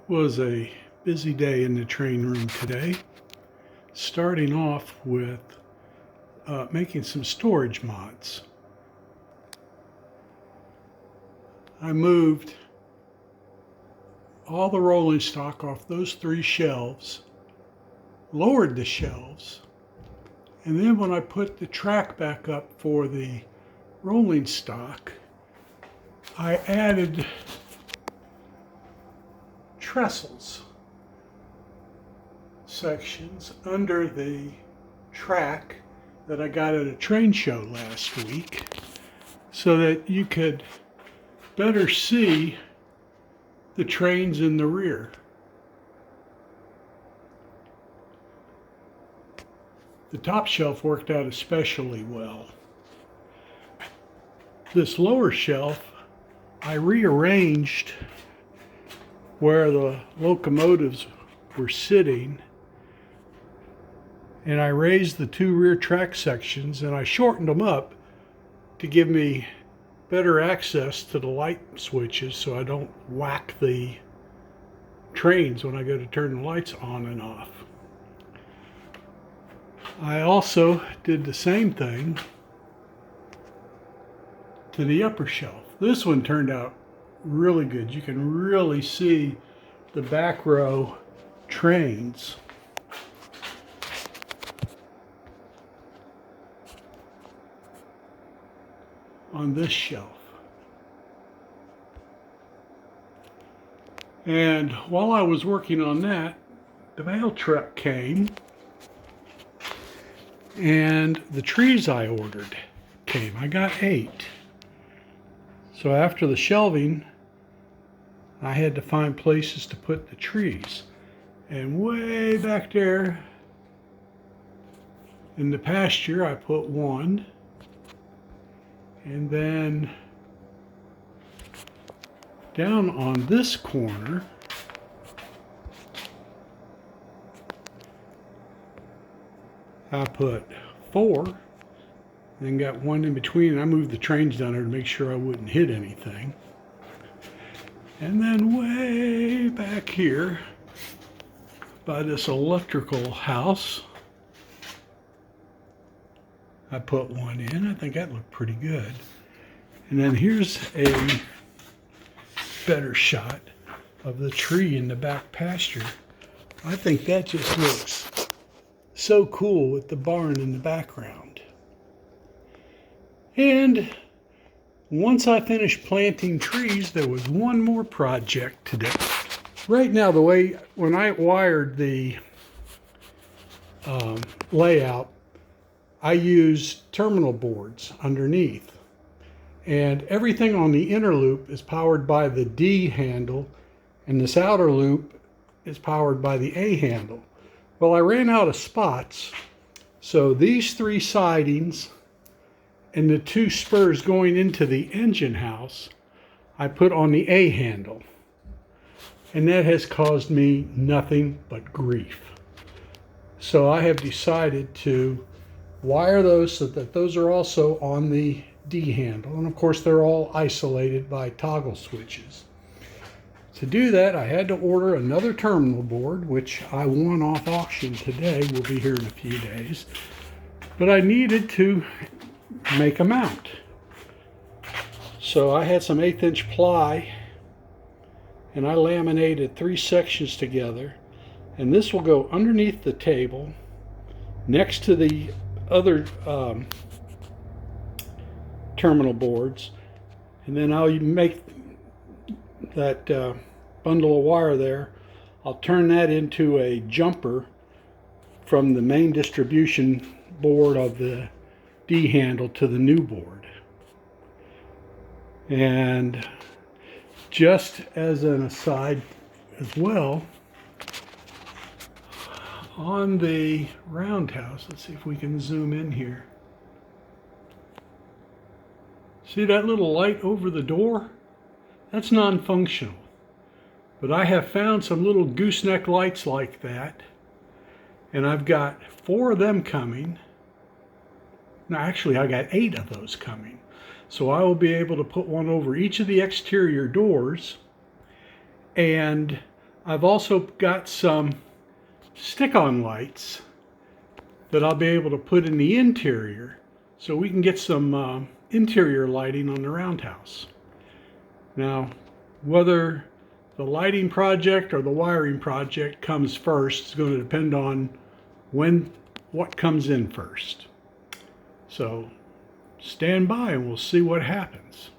Was a busy day in the train room today, starting off with making some storage mods. I moved all the rolling stock off those 3 shelves, lowered the shelves, and then when I put the track back up for the rolling stock, I added trestles sections under the track that I got at a train show last week so that you could better see the trains in the rear. The top shelf worked out especially well. This lower shelf I rearranged where the locomotives were sitting, and I raised the 2 rear track sections and I shortened them up to give me better access to the light switches so I don't whack the trains when I go to turn the lights on and off. I also did the same thing to the upper shelf. This one turned out really good. You can really see the back row trains. On this shelf. And while I was working on that, the mail truck came and the trees I ordered came. I got 8. So after the shelving, I had to find places to put the trees. And way back there in the pasture, I put 1. And then down on this corner, I put 4. Then got 1 in between, and I moved the trains down there to make sure I wouldn't hit anything. And then way back here by this electrical house, I put 1 in. I think that looked pretty good. And then here's a better shot of the tree in the back pasture. I think that just looks so cool with the barn in the background. And once I finished planting trees, there was one more project to do. Right now, the way, when I wired the layout, I used terminal boards underneath. And everything on the inner loop is powered by the D handle, and this outer loop is powered by the A handle. Well, I ran out of spots, so these 3 sidings and the 2 spurs going into the engine house, I put on the A handle. And that has caused me nothing but grief. So I have decided to wire those so that those are also on the D handle. And of course, they're all isolated by toggle switches. To do that, I had to order another terminal board, which I won off auction today. Will be here in a few days. But I needed to make a mount. So I had some 1/8" ply, and I laminated 3 sections together. And this will go underneath the table, next to the other terminal boards, and then I'll make that bundle of wire there. I'll turn that into a jumper from the main distribution board of the D handle to the new board. And just as an aside as well, on the roundhouse, let's see if we can zoom in here. See that little light over the door? That's non-functional. But I have found some little gooseneck lights like that, and I've got 4 of them coming. Now, actually, I got 8 of those coming. So I will be able to put one over each of the exterior doors, and I've also got some stick-on lights that I'll be able to put in the interior so we can get some interior lighting on the roundhouse. Now, whether the lighting project or the wiring project comes first is going to depend on what comes in first. So stand by and we'll see what happens.